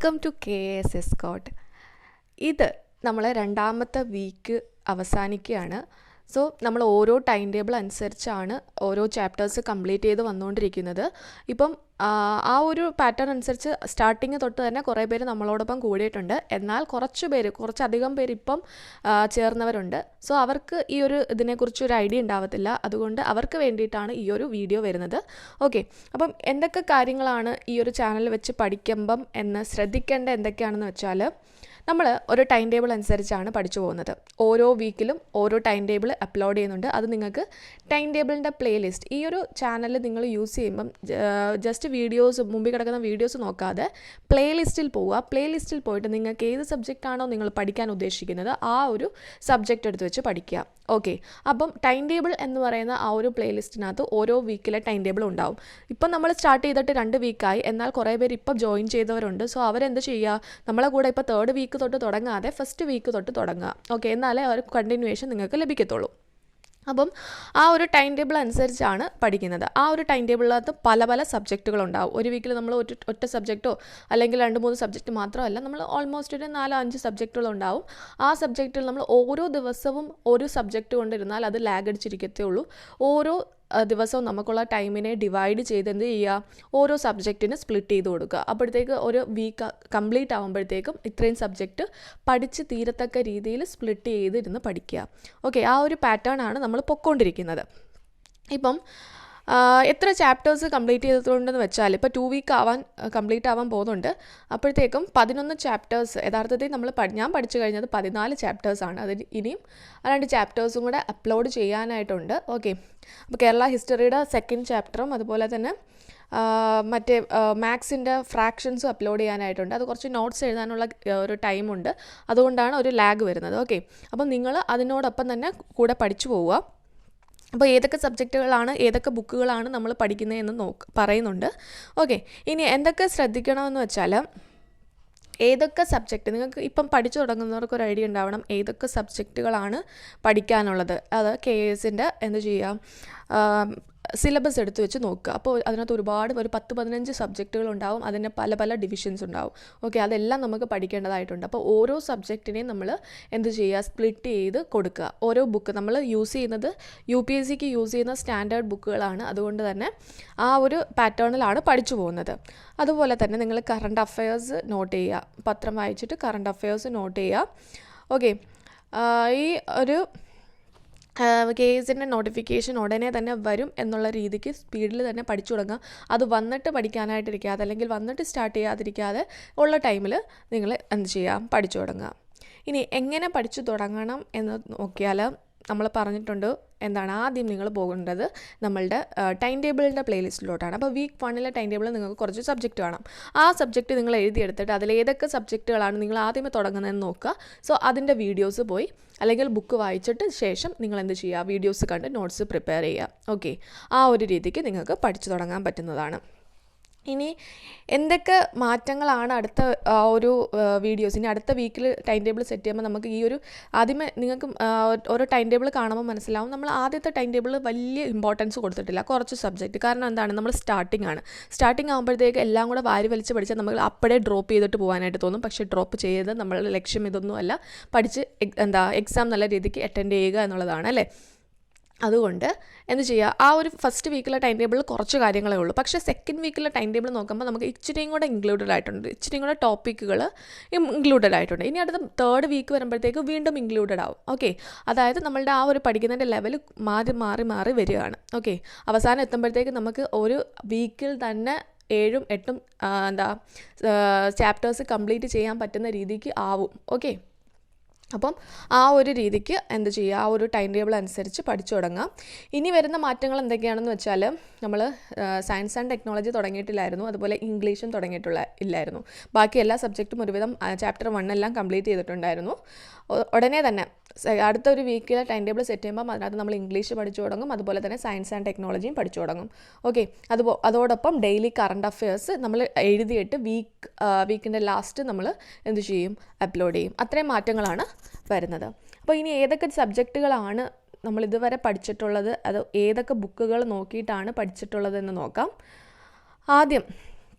Welcome to KS escort. ഇത് നമ്മളെ രണ്ടാമത്തെ വീക്ക് അവസാനിക്കുകയാണ്. സോ നമ്മൾ ഓരോ ടൈം ടേബിൾ അനുസരിച്ചാണ് ഓരോ ചാപ്റ്റേഴ്സ് കംപ്ലീറ്റ് ചെയ്ത് വന്നുകൊണ്ടിരിക്കുന്നത്. ഇപ്പം ആ ഒരു പാറ്റേൺ അനുസരിച്ച് സ്റ്റാർട്ടിങ് തൊട്ട് തന്നെ കുറേ പേര് നമ്മളോടൊപ്പം കൂടിയിട്ടുണ്ട്. എന്നാൽ കുറച്ചധികം പേര് ഇപ്പം ചേർന്നവരുണ്ട്. സോ അവർക്ക് ഈ ഒരു ഇതിനെക്കുറിച്ച് ഒരു ഐഡിയ ഉണ്ടാവത്തില്ല. അതുകൊണ്ട് അവർക്ക് വേണ്ടിയിട്ടാണ് ഈ ഒരു വീഡിയോ വരുന്നത്. ഓക്കെ, അപ്പം എന്തൊക്കെ കാര്യങ്ങളാണ് ഈ ഒരു ചാനൽ വെച്ച് പഠിക്കുമ്പം എന്ന് ശ്രദ്ധിക്കേണ്ട എന്തൊക്കെയാണെന്ന് വെച്ചാൽ, നമ്മൾ ഒരു ടൈം ടേബിൾ അനുസരിച്ചാണ് പഠിച്ചു പോകുന്നത്. ഓരോ വീക്കിലും ഓരോ ടൈം ടേബിൾ അപ്ലോഡ് ചെയ്യുന്നുണ്ട്. അത് നിങ്ങൾക്ക് ടൈം ടേബിളിൻ്റെ പ്ലേലിസ്റ്റ് ഈ ഒരു ചാനലിൽ നിങ്ങൾ യൂസ് ചെയ്യുമ്പം ജസ്റ്റ് വീഡിയോസ് മുമ്പിൽ കിടക്കുന്ന വീഡിയോസ് നോക്കാതെ പ്ലേലിസ്റ്റിൽ പോവുക. പ്ലേലിസ്റ്റിൽ പോയിട്ട് നിങ്ങൾക്ക് ഏത് സബ്ജക്റ്റാണോ നിങ്ങൾ പഠിക്കാൻ ഉദ്ദേശിക്കുന്നത് ആ ഒരു സബ്ജക്റ്റ് എടുത്ത് വെച്ച് പഠിക്കുക. ഓക്കെ, അപ്പം ടൈം ടേബിൾ എന്ന് പറയുന്ന ആ ഒരു പ്ലേലിസ്റ്റിനകത്ത് ഓരോ വീക്കിലെ ടൈം ടേബിൾ ഉണ്ടാവും. ഇപ്പം നമ്മൾ സ്റ്റാർട്ട് ചെയ്തിട്ട് 2 വീക്കായി, എന്നാൽ കുറേ പേര് ഇപ്പം ജോയിൻ ചെയ്തവരുണ്ട്. സോ അവരെന്ത് ചെയ്യുക, നമ്മളെ കൂടെ ഇപ്പോൾ 3rd വീക്ക് തൊട്ട് തുടങ്ങാതെ 1st വീക്ക് തൊട്ട് തുടങ്ങുക. ഓക്കെ, എന്നാലേ ഒരു കണ്ടിന്യൂവേഷൻ നിങ്ങൾക്ക് ലഭിക്കത്തുള്ളൂ. അപ്പം ആ ഒരു ടൈം ടേബിൾ അനുസരിച്ചാണ് പഠിക്കുന്നത്. ആ ഒരു ടൈം ടേബിളിനകത്ത് പല സബ്ജക്റ്റുകളുണ്ടാവും. ഒരു വീക്കിൽ നമ്മൾ ഒറ്റ സബ്ജക്റ്റോ അല്ലെങ്കിൽ 2-3 സബ്ജക്റ്റ് മാത്രമല്ല, നമ്മൾ ഓൾമോസ്റ്റ് ഒരു 4-5 സബ്ജക്റ്റുകളുണ്ടാവും. ആ സബ്ജക്റ്റിൽ നമ്മൾ ഓരോ ദിവസവും ഒരു സബ്ജക്റ്റ് കൊണ്ടിരുന്നാൽ അത് ലാഗ് അടിച്ചിരിക്കത്തേ ഉള്ളൂ. ഓരോ ദിവസവും നമുക്കുള്ള ടൈമിനെ ഡിവൈഡ് ചെയ്ത് എന്ത് ചെയ്യുക, ഓരോ സബ്ജക്റ്റിന് സ്പ്ലിറ്റ് ചെയ്ത് കൊടുക്കുക. അപ്പോഴത്തേക്ക് ഒരു വീക്ക് കംപ്ലീറ്റ് ആകുമ്പോഴത്തേക്കും ഇത്രയും സബ്ജക്റ്റ് പഠിച്ച് തീരത്തക്ക രീതിയിൽ സ്പ്ലിറ്റ് ചെയ്തിരുന്ന് പഠിക്കുക. ഓക്കെ, ആ ഒരു പാറ്റേൺ ആണ് നമ്മൾ പൊയ്ക്കൊണ്ടിരിക്കുന്നത്. ഇപ്പം എത്ര ചാപ്റ്റേഴ്സ് കംപ്ലീറ്റ് ചെയ്തിട്ടുണ്ടെന്ന് വെച്ചാൽ, ഇപ്പോൾ 2 വീക്ക് കംപ്ലീറ്റ് ആവാൻ പോകുന്നുണ്ട്. അപ്പോഴത്തേക്കും 11 ചാപ്റ്റേഴ്സ് യഥാർത്ഥത്തിൽ ഞാൻ പഠിച്ചു കഴിഞ്ഞത് 14 ചാപ്റ്റേഴ്സാണ്. അതിന് ഇനിയും 2 ചാപ്റ്റേഴ്സും കൂടെ അപ്ലോഡ് ചെയ്യാനായിട്ടുണ്ട്. ഓക്കെ, അപ്പോൾ കേരള ഹിസ്റ്ററിയുടെ 2nd ചാപ്റ്ററും അതുപോലെ തന്നെ മറ്റേ മാത്സിൻ്റെ ഫ്രാക്ഷൻസും അപ്ലോഡ് ചെയ്യാനായിട്ടുണ്ട്. അത് കുറച്ച് നോട്ട്സ് എഴുതാനുള്ള ഒരു ടൈമുണ്ട്. അതുകൊണ്ടാണ് ഒരു ലാഗ് വരുന്നത്. ഓക്കെ, അപ്പം നിങ്ങൾ അതിനോടൊപ്പം തന്നെ കൂടെ പഠിച്ചു പോവുക. അപ്പോൾ ഏതൊക്കെ സബ്ജക്റ്റുകളാണ് ഏതൊക്കെ ബുക്കുകളാണ് നമ്മൾ പഠിക്കുന്നതെന്ന് പറയുന്നുണ്ട്. ഓക്കെ, ഇനി എന്തൊക്കെ ശ്രദ്ധിക്കണമെന്ന് വെച്ചാൽ, ഏതൊക്കെ സബ്ജക്റ്റ് നിങ്ങൾക്ക് ഇപ്പം പഠിച്ചു തുടങ്ങുന്നവർക്ക് ഒരു ഐഡിയ ഉണ്ടാവണം ഏതൊക്കെ സബ്ജക്റ്റുകളാണ് പഠിക്കാനുള്ളത്. അത് KSൻ്റെ എന്ത് ചെയ്യുക, സിലബസ് എടുത്ത് വെച്ച് നോക്കുക. അപ്പോൾ അതിനകത്ത് ഒരുപാട് ഒരു 10-15 സബ്ജക്റ്റുകളുണ്ടാവും. അതിന് പല ഡിവിഷൻസ് ഉണ്ടാവും. ഓക്കെ, അതെല്ലാം നമുക്ക് പഠിക്കേണ്ടതായിട്ടുണ്ട്. അപ്പോൾ ഓരോ സബ്ജക്റ്റിനെയും നമ്മൾ എന്ത് ചെയ്യുക, സ്പ്ലിറ്റ് ചെയ്ത് കൊടുക്കുക. ഓരോ ബുക്ക് നമ്മൾ യൂസ് ചെയ്യുന്നത് UPSCക്ക് യൂസ് ചെയ്യുന്ന സ്റ്റാൻഡേർഡ് ബുക്കുകളാണ്. അതുകൊണ്ട് തന്നെ ആ ഒരു പാറ്റേണിലാണ് പഠിച്ചു പോകുന്നത്. അതുപോലെ തന്നെ നിങ്ങൾ കറണ്ട് അഫയേഴ്സ് നോട്ട് ചെയ്യുക. പത്രം വായിച്ചിട്ട് കറണ്ട് അഫയേഴ്സ് നോട്ട് ചെയ്യുക. ഓക്കെ, ഈ ഒരു KSൻ്റെ നോട്ടിഫിക്കേഷൻ ഉടനെ തന്നെ വരും എന്നുള്ള രീതിക്ക് സ്പീഡിൽ തന്നെ പഠിച്ചു തുടങ്ങുക. അത് വന്നിട്ട് പഠിക്കാനായിട്ടിരിക്കാതെ അല്ലെങ്കിൽ വന്നിട്ട് സ്റ്റാർട്ട് ചെയ്യാതിരിക്കാതെ ഉള്ള ടൈമിൽ നിങ്ങൾ എന്ത് ചെയ്യുക, പഠിച്ചു തുടങ്ങുക. ഇനി എങ്ങനെ പഠിച്ചു തുടങ്ങണം എന്ന് നോക്കിയാൽ നമ്മൾ പറഞ്ഞിട്ടുണ്ട്. എന്താണ്, ആദ്യം നിങ്ങൾ പോകേണ്ടത് നമ്മളുടെ ടൈം ടേബിളിൻ്റെ പ്ലേലിസ്റ്റിലോട്ടാണ്. അപ്പോൾ വീക്ക് 1 ടൈം ടേബിളിൽ നിങ്ങൾക്ക് കുറച്ച് സബ്ജക്റ്റ് കാണാം. ആ സബ്ജക്റ്റ് നിങ്ങൾ എഴുതിയെടുത്തിട്ട് അതിലേതൊക്കെ സബ്ജക്റ്റുകളാണ് നിങ്ങൾ ആദ്യമേ തുടങ്ങുന്നതെന്ന് നോക്കുക. സോ അതിൻ്റെ വീഡിയോസ് പോയി അല്ലെങ്കിൽ ബുക്ക് വായിച്ചിട്ട് ശേഷം നിങ്ങൾ എന്ത് ചെയ്യുക, വീഡിയോസ് കണ്ട് നോട്ട്സ് പ്രിപ്പയർ ചെയ്യുക. ഓക്കെ, ആ ഒരു രീതിക്ക് നിങ്ങൾക്ക് പഠിച്ചു തുടങ്ങാൻ പറ്റുന്നതാണ്. ഇനി എന്തൊക്കെ മാറ്റങ്ങളാണ് അടുത്ത ഒരു വീഡിയോസിന് അടുത്ത വീക്കിൽ ടൈം ടേബിൾ സെറ്റ് ചെയ്യുമ്പോൾ നമുക്ക് ഈ ഒരു ആദ്യമേ നിങ്ങൾക്ക് ഓരോ ടൈം ടേബിൾ കാണുമ്പോൾ മനസ്സിലാവും നമ്മൾ ആദ്യത്തെ ടൈം ടേബിളിൽ വലിയ ഇമ്പോർട്ടൻസ് കൊടുത്തിട്ടില്ല കുറച്ച് സബ്ജക്റ്റ്. കാരണം എന്താണ്, നമ്മൾ സ്റ്റാർട്ടിംഗ് ആകുമ്പോഴത്തേക്ക് എല്ലാം കൂടെ വാരി വലിച്ച് പഠിച്ചാൽ നമ്മൾ അപ്പോഴേ ഡ്രോപ്പ് ചെയ്തിട്ട് പോകാനായിട്ട് തോന്നും. പക്ഷേ ഡ്രോപ്പ് ചെയ്ത് നമ്മളുടെ ലക്ഷ്യം ഇതൊന്നുമല്ല, പഠിച്ച് എക്സാം നല്ല രീതിക്ക് അറ്റൻഡ് ചെയ്യുക എന്നുള്ളതാണ് അല്ലേ. അതുകൊണ്ട് എന്ത് ചെയ്യുക, ആ ഒരു 1st വീക്കിലെ ടൈം ടേബിളിൽ കുറച്ച് കാര്യങ്ങളേ ഉള്ളൂ. പക്ഷേ 2nd വീക്കിലെ ടൈം ടേബിൾ നോക്കുമ്പോൾ നമുക്ക് ഇച്ചിരിയും കൂടെ ഇൻക്ലൂഡഡ് ആയിട്ടുണ്ട്, ഇച്ചിരിയും കൂടെ ടോപ്പിക്കുകൾ ഇൻക്ലൂഡഡ് ആയിട്ടുണ്ട്. ഇനി അടുത്ത 3rd വീക്ക് വരുമ്പോഴത്തേക്ക് വീണ്ടും ഇൻക്ലൂഡഡ് ആവും. ഓക്കെ, അതായത് നമ്മളുടെ ആ ഒരു പഠിക്കുന്നതിൻ്റെ ലെവൽ മാറി വരികയാണ്. ഓക്കെ, അവസാനം എത്തുമ്പോഴത്തേക്ക് നമുക്ക് ഒരു വീക്കിൽ തന്നെ 7-8 ചാപ്റ്റേഴ്സ് കംപ്ലീറ്റ് ചെയ്യാൻ പറ്റുന്ന രീതിക്ക് ആവും. ഓക്കെ, അപ്പം ആ ഒരു രീതിക്ക് എന്ത് ചെയ്യുക, ആ ഒരു ടൈം ടേബിൾ അനുസരിച്ച് പഠിച്ചു തുടങ്ങാം. ഇനി വരുന്ന മാറ്റങ്ങൾ എന്തൊക്കെയാണെന്ന് വെച്ചാൽ, നമ്മൾ സയൻസ് ആൻഡ് ടെക്നോളജി തുടങ്ങിയിട്ടില്ലായിരുന്നു, അതുപോലെ ഇംഗ്ലീഷും ഇല്ലായിരുന്നു. ബാക്കി എല്ലാ സബ്ജക്റ്റും ഒരുവിധം ചാപ്റ്റർ 1 എല്ലാം കംപ്ലീറ്റ് ചെയ്തിട്ടുണ്ടായിരുന്നു. ഉടനെ തന്നെ അടുത്തൊരു വീക്കിലെ ടൈം ടേബിൾ സെറ്റ് ചെയ്യുമ്പോൾ അതിനകത്ത് നമ്മൾ ഇംഗ്ലീഷ് പഠിച്ചു തുടങ്ങും, അതുപോലെ തന്നെ സയൻസ് ആൻഡ് ടെക്നോളജിയും പഠിച്ചു തുടങ്ങും. ഓക്കെ, അതോടൊപ്പം ഡെയിലി കറണ്ട് അഫയേഴ്സ് നമ്മൾ എഴുതിയിട്ട് വീക്കിൻ്റെ ലാസ്റ്റ് നമ്മൾ എന്ത് ചെയ്യും, അപ്ലോഡ് ചെയ്യും. അത്രയും മാറ്റങ്ങളാണ് വരുന്നത്. അപ്പോൾ ഇനി ഏതൊക്കെ സബ്ജക്റ്റുകളാണ് നമ്മൾ ഇതുവരെ പഠിച്ചിട്ടുള്ളത്, അത് ഏതൊക്കെ ബുക്കുകൾ നോക്കിയിട്ടാണ് പഠിച്ചിട്ടുള്ളതെന്ന് നോക്കാം. ആദ്യം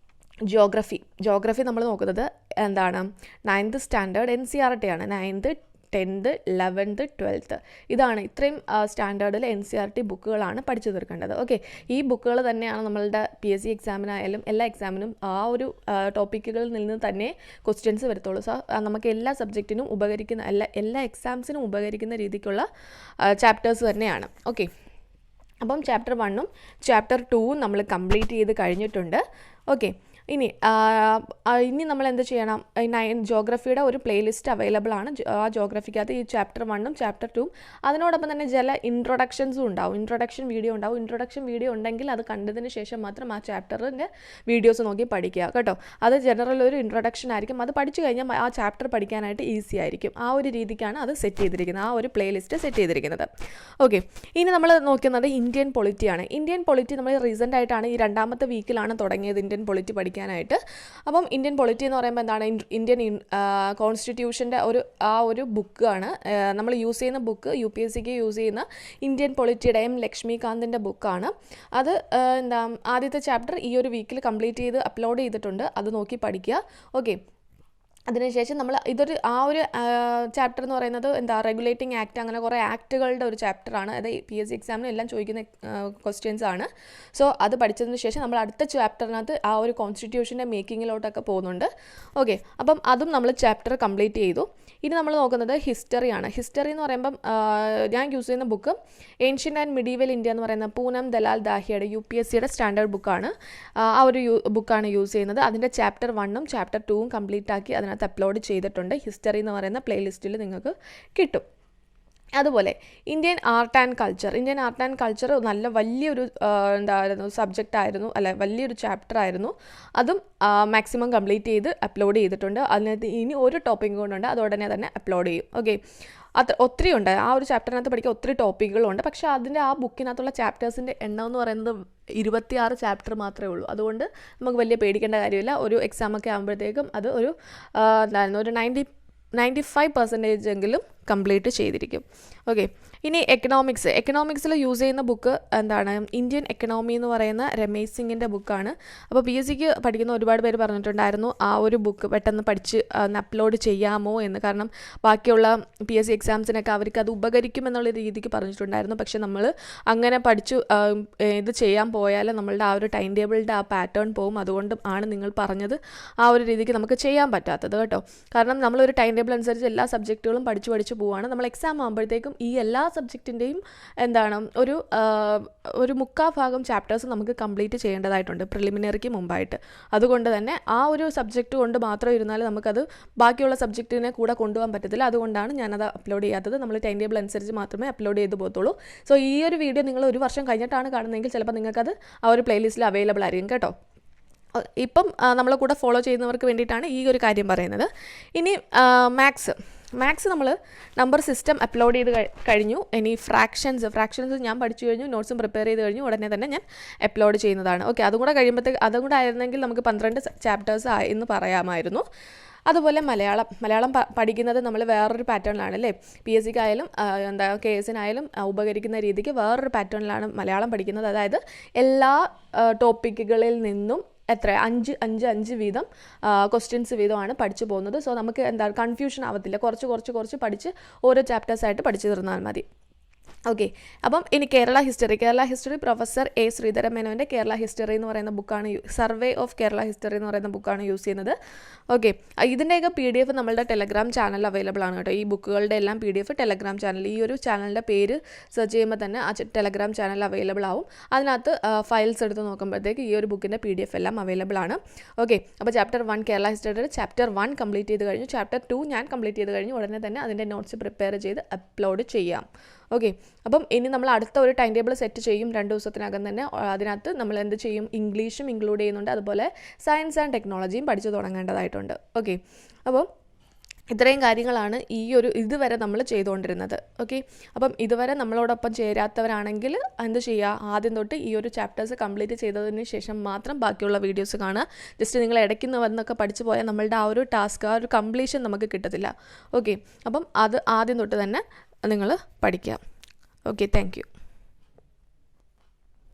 ജോഗ്രഫി നമ്മൾ നോക്കുന്നത് എന്താണ് 9th സ്റ്റാൻഡേർഡ് NCERT ആണ്. 9th 10th 11th 12th ഇതാണ് ഇത്രയും സ്റ്റാൻഡേർഡിൽ NCERT ബുക്കുകളാണ് പഠിച്ചു തീർക്കേണ്ടത്. ഓക്കെ, ഈ ബുക്കുകൾ തന്നെയാണ് നമ്മളുടെ PSC എക്സാമിനായാലും എല്ലാ എക്സാമിനും ആ ഒരു ടോപ്പിക്കുകളിൽ നിന്ന് തന്നെ ക്വസ്റ്റ്യൻസ് വരത്തുള്ളൂ. സോ നമുക്ക് എല്ലാ സബ്ജക്റ്റിനും ഉപകരിക്കുന്ന എല്ലാ എക്സാംസിനും ഉപകരിക്കുന്ന രീതിക്കുള്ള ചാപ്റ്റേഴ്സ് തന്നെയാണ്. ഓക്കെ, അപ്പം ചാപ്റ്റർ 1ഉം ചാപ്റ്റർ 2ഉം നമ്മൾ കംപ്ലീറ്റ് ചെയ്ത് കഴിഞ്ഞിട്ടുണ്ട്. ഓക്കെ, ഇനി നമ്മൾ എന്ത് ചെയ്യണം? ജോഗ്രഫിയുടെ ഒരു പ്ലേലിസ്റ്റ് അവൈലബിൾ ആണ്. ആ ജോഗ്രഫിക്കകത്ത് ഈ ചാപ്റ്റർ 1ഉം ചാപ്റ്റർ 2ഉം അതിനോടൊപ്പം തന്നെ ചില ഇൻട്രൊഡക്ഷൻസും ഉണ്ടാവും. ഇൻട്രൊഡക്ഷൻ വീഡിയോ ഉണ്ടെങ്കിൽ അത് കണ്ടതിന് ശേഷം മാത്രം ആ ചാപ്റ്ററിൻ്റെ വീഡിയോസ് നോക്കി പഠിക്കുക കേട്ടോ. അത് ജനറൽ ഒരു ഇൻട്രൊഡക്ഷൻ ആയിരിക്കും. അത് പഠിച്ചു കഴിഞ്ഞാൽ ആ ചാപ്റ്റർ പഠിക്കാനായിട്ട് ഈസി ആയിരിക്കും. ആ ഒരു രീതിക്കാണ് അത് സെറ്റ് ചെയ്തിരിക്കുന്നത്, ആ ഒരു പ്ലേലിസ്റ്റ് സെറ്റ് ചെയ്തിരിക്കുന്നത്. ഓക്കെ, ഇനി നമ്മൾ നോക്കുന്നത് ഇന്ത്യൻ പൊളിറ്റിയാണ്. ഇന്ത്യൻ പൊളിറ്റി നമ്മൾ റീസെൻ്റ് ആയിട്ടാണ് ഈ 2ാമത്തെ വീക്കിലാണ് തുടങ്ങിയത് ഇന്ത്യൻ പൊളിറ്റി പഠിക്കാനായിട്ട്. അപ്പം ഇന്ത്യൻ പൊളിറ്റി എന്ന് പറയുമ്പോൾ എന്താണ്? ഇന്ത്യൻ കോൺസ്റ്റിറ്റ്യൂഷൻ്റെ ഒരു ബുക്കാണ്. നമ്മൾ യൂസ് ചെയ്യുന്ന ബുക്ക് UPSCക്ക് യൂസ് ചെയ്യുന്ന ഇന്ത്യൻ പൊളിറ്റിയുടെ ലക്ഷ്മികാന്തിൻ്റെ ബുക്കാണ്. അത് ആദ്യത്തെ ചാപ്റ്റർ ഈ ഒരു വീക്കിൽ കംപ്ലീറ്റ് ചെയ്ത് അപ്ലോഡ് ചെയ്തിട്ടുണ്ട്. അത് നോക്കി പഠിക്കുക. ഓക്കെ, അതിനുശേഷം നമ്മൾ ആ ഒരു ചാപ്റ്റർ എന്ന് പറയുന്നത് റെഗുലേറ്റിംഗ് ആക്ട്, അങ്ങനെ കുറേ ആക്റ്റുകളുടെ ഒരു ചാപ്റ്ററാണ്. അത് PSC എക്സാമിന് എല്ലാം ചോദിക്കുന്ന ക്വസ്റ്റ്യൻസ് ആണ്. സോ അത് പഠിച്ചതിന് ശേഷം നമ്മൾ അടുത്ത ചാപ്റ്ററിനകത്ത് ആ ഒരു കോൺസ്റ്റിറ്റ്യൂഷൻ്റെ മേക്കിങ്ങിലോട്ടൊക്കെ പോകുന്നുണ്ട്. ഓക്കെ, അപ്പം അതും നമ്മൾ ചാപ്റ്റർ കംപ്ലീറ്റ് ചെയ്തു. ഇനി നമ്മൾ നോക്കുന്നത് ഹിസ്റ്ററിയാണ്. ഹിസ്റ്ററി എന്ന് പറയുമ്പം ഞാൻ യൂസ് ചെയ്യുന്ന book ancient and medieval India എന്ന് പറയുന്ന പൂനം ദലാൽ ദാഹിയുടെ UPSCയുടെ സ്റ്റാൻഡേർഡ് ബുക്കാണ്. ആ ഒരു ബുക്കാണ് യൂസ് ചെയ്യുന്നത്. അതിൻ്റെ ചാപ്റ്റർ 1ഉം ചാപ്റ്റർ 2ഉം കംപ്ലീറ്റ് ആക്കി അതിനകത്ത് അപ്ലോഡ് ചെയ്തിട്ടുണ്ട്. ഹിസ്റ്ററി എന്ന് പറയുന്ന പ്ലേലിസ്റ്റിൽ നിങ്ങൾക്ക് കിട്ടും. അതുപോലെ ഇന്ത്യൻ ആർട്ട് ആൻഡ് കൾച്ചർ നല്ല വലിയൊരു സബ്ജക്റ്റായിരുന്നു, വലിയൊരു ചാപ്റ്ററായിരുന്നു. അതും മാക്സിമം കംപ്ലീറ്റ് ചെയ്ത് അപ്ലോഡ് ചെയ്തിട്ടുണ്ട്. അതിനകത്ത് ഇനി ഒരു ടോപ്പിക് കൊണ്ടുണ്ട്, അത് ഉടനെ തന്നെ അപ്ലോഡ് ചെയ്യും. ഓക്കെ, ഒത്തിരി ഉണ്ട്. ആ ഒരു ചാപ്റ്ററിനകത്ത് പഠിക്കാൻ ഒത്തിരി ടോപ്പിക്കുകളുണ്ട്. പക്ഷേ അതിൻ്റെ ആ ബുക്കിനകത്തുള്ള ചാപ്റ്റേഴ്സിൻ്റെ എണ്ണം എന്ന് പറയുന്നത് 26 ചാപ്റ്റർ മാത്രമേ ഉള്ളൂ. അതുകൊണ്ട് നമുക്ക് വലിയ പേടിക്കേണ്ട കാര്യമില്ല. ഒരു എക്സാമൊക്കെ ആകുമ്പോഴത്തേക്കും അത് ഒരു 95% എങ്കിലും കംപ്ലീറ്റ് ചെയ്തിരിക്കും. ഓക്കെ, ഇനി എക്കണോമിക്സിൽ യൂസ് ചെയ്യുന്ന ബുക്ക് ഇന്ത്യൻ എക്കണോമി എന്ന് പറയുന്ന രമേശ് സിംഗിൻ്റെ ബുക്കാണ്. അപ്പോൾ PSCക്ക് പഠിക്കുന്ന ഒരുപാട് പേര് പറഞ്ഞിട്ടുണ്ടായിരുന്നു ആ ഒരു ബുക്ക് പെട്ടെന്ന് പഠിച്ച് അപ്ലോഡ് ചെയ്യാമോ എന്ന്. കാരണം ബാക്കിയുള്ള PSC എക്സാംസിനൊക്കെ അവർക്ക് അത് ഉപകരിക്കുമെന്നുള്ള രീതിക്ക് പറഞ്ഞിട്ടുണ്ടായിരുന്നു. പക്ഷെ നമ്മൾ അങ്ങനെ പഠിച്ചു ഇത് ചെയ്യാൻ പോയാൽ നമ്മളുടെ ആ ഒരു ടൈം ടേബിളിൻ്റെ ആ പാറ്റേൺ പോകും. അതുകൊണ്ട് ആണ് നിങ്ങൾ പറഞ്ഞത് ആ ഒരു രീതിക്ക് നമുക്ക് ചെയ്യാൻ പറ്റാത്തത് കേട്ടോ. കാരണം നമ്മളൊരു ടൈം ടേബിൾ അനുസരിച്ച് എല്ലാ സബ്ജക്റ്റുകളും പഠിച്ചു പോവുകയാണ്. നമ്മൾ എക്സാം ആകുമ്പോഴത്തേക്കും ഈ എല്ലാ സബ്ജക്റ്റിൻ്റെയും ഒരു 3/4 ചാപ്റ്റേഴ്സ് നമുക്ക് കംപ്ലീറ്റ് ചെയ്യേണ്ടതായിട്ടുണ്ട് പ്രിലിമിനറിക്ക് മുമ്പായിട്ട്. അതുകൊണ്ട് തന്നെ ആ ഒരു സബ്ജക്റ്റ് കൊണ്ട് മാത്രം ഇരുന്നാൽ നമുക്കത് ബാക്കിയുള്ള സബ്ജക്റ്റിനെ കൂടെ കൊണ്ടുപോകാൻ പറ്റത്തില്ല. അതുകൊണ്ടാണ് ഞാനത് അപ്ലോഡ് ചെയ്യാത്തത്. നമ്മൾ ടൈം ടേബിൾ അനുസരിച്ച് മാത്രമേ അപ്ലോഡ് ചെയ്ത് പോകത്തുള്ളൂ. സോ ഈ ഒരു വീഡിയോ നിങ്ങൾ 1 വർഷം കഴിഞ്ഞിട്ടാണ് കാണുന്നതെങ്കിൽ ചിലപ്പോൾ നിങ്ങൾക്കത് ആ ഒരു പ്ലേലിസ്റ്റിൽ അവൈലബിൾ ആയിരിക്കും കേട്ടോ. ഇപ്പം നമ്മളെ കൂടെ ഫോളോ ചെയ്യുന്നവർക്ക് വേണ്ടിയിട്ടാണ് ഈ ഒരു കാര്യം പറയുന്നത്. ഇനി മാത്സ് നമ്മൾ നമ്പർ സിസ്റ്റം അപ്ലോഡ് ചെയ്ത് കഴിഞ്ഞു. ഇനി ഫ്രാക്ഷൻസ് ഞാൻ പഠിച്ചു കഴിഞ്ഞു, നോട്ട്സും പ്രിപ്പയർ ചെയ്ത് കഴിഞ്ഞു. ഉടനെ തന്നെ ഞാൻ അപ്ലോഡ് ചെയ്യുന്നതാണ്. ഓക്കെ, അതും കൂടെ ആയിരുന്നെങ്കിൽ നമുക്ക് 12 ചാപ്റ്റേഴ്സ് എന്ന് പറയാമായിരുന്നു. അതുപോലെ മലയാളം പഠിക്കുന്നത് നമ്മൾ വേറൊരു പാറ്റേണിലാണ് അല്ലേ. PSCക്കായാലും KSനായാലും ഉപകരിക്കുന്ന രീതിക്ക് വേറൊരു പാറ്റേണിലാണ് മലയാളം പഠിക്കുന്നത്. അതായത് എല്ലാ ടോപ്പിക്കുകളിൽ നിന്നും 5 വീതം ക്വസ്റ്റ്യൻസ് വീതമാണ് പഠിച്ചു പോകുന്നത്. സോ നമുക്ക് കൺഫ്യൂഷൻ ആവത്തില്ല. കുറച്ച് പഠിച്ച് ഓരോ ചാപ്റ്റേഴ്സായിട്ട് പഠിച്ചു തീർന്നാൽ മതി. ഓക്കെ, അപ്പം ഇനി Kerala history professor A. Sreedharan മേനോൻ്റെ കേരള ഹിസ്റ്ററി എന്ന് പറയുന്ന ബുക്കാണ്, സർവേ ഓഫ് കേരള ഹിസ്റ്ററി എന്ന് പറയുന്ന ബുക്കാണ് യൂസ് ചെയ്യുന്നത്. ഓക്കെ, ഇതിൻ്റെയൊക്കെ PDF നമ്മളുടെ ടെലഗ്രാം ചാനൽ അവൈലബിൾ ആണ് കേട്ടോ. ഈ ബുക്കുകളുടെ എല്ലാം PDF ടെലഗ്രാം ചാനൽ, ഈ ഒരു ചാനലിൻ്റെ പേര് സെർച്ച് ചെയ്യുമ്പോൾ തന്നെ ആ ടെലഗ്രാം ചാനൽ അവൈലബിൾ ആവും. അതിനകത്ത് ഫയൽസ് എടുത്ത് നോക്കുമ്പോഴത്തേക്ക് ഈ ഒരു ബുക്കിൻ്റെ PDF എല്ലാം അവൈലബിൾ ആണ്. ഓക്കെ, അപ്പോൾ ചാപ്റ്റർ 1 കേരള ഹിസ്റ്ററിയുടെ ചാപ്റ്റർ 1 കംപ്ലീറ്റ് ചെയ്ത് കഴിഞ്ഞു. ചാപ്റ്റർ 2 ഞാൻ കംപ്ലീറ്റ് ചെയ്ത് കഴിഞ്ഞു. ഉടനെ തന്നെ അതിൻ്റെ നോട്ട്സ് പ്രിപ്പയർ ചെയ്ത് അപ്ലോഡ് ചെയ്യാം. ഓക്കെ, അപ്പം ഇനി നമ്മൾ അടുത്ത ഒരു ടൈം ടേബിൾ സെറ്റ് ചെയ്യും 2 ദിവസത്തിനകം തന്നെ. അതിനകത്ത് നമ്മൾ എന്ത് ചെയ്യും, ഇംഗ്ലീഷും ഇൻക്ലൂഡ് ചെയ്യുന്നുണ്ട്. അതുപോലെ സയൻസ് ആൻഡ് ടെക്നോളജിയും പഠിച്ചു തുടങ്ങേണ്ടതായിട്ടുണ്ട്. ഓക്കെ, അപ്പോൾ ഇത്രയും കാര്യങ്ങളാണ് ഇതുവരെ നമ്മൾ ചെയ്തുകൊണ്ടിരുന്നത്. ഓക്കെ, അപ്പം ഇതുവരെ നമ്മളോടൊപ്പം ചേരാത്തവരാണെങ്കിൽ എന്ത് ചെയ്യുക, ആദ്യം തൊട്ട് ഈ ഒരു ചാപ്റ്റേഴ്സ് കംപ്ലീറ്റ് ചെയ്തതിന് ശേഷം മാത്രം ബാക്കിയുള്ള വീഡിയോസ് കാണുക. ജസ്റ്റ് നിങ്ങൾ ഇടയ്ക്ക് വന്നൊക്കെ പഠിച്ചു പോയാൽ നമ്മളുടെ ആ ഒരു ടാസ്ക്, ആ ഒരു കംപ്ലീഷൻ നമുക്ക് കിട്ടത്തില്ല. ഓക്കെ, അപ്പം അത് ആദ്യം തൊട്ട് തന്നെ നിങ്ങൾ പഠിക്കുക. Okay, thank you.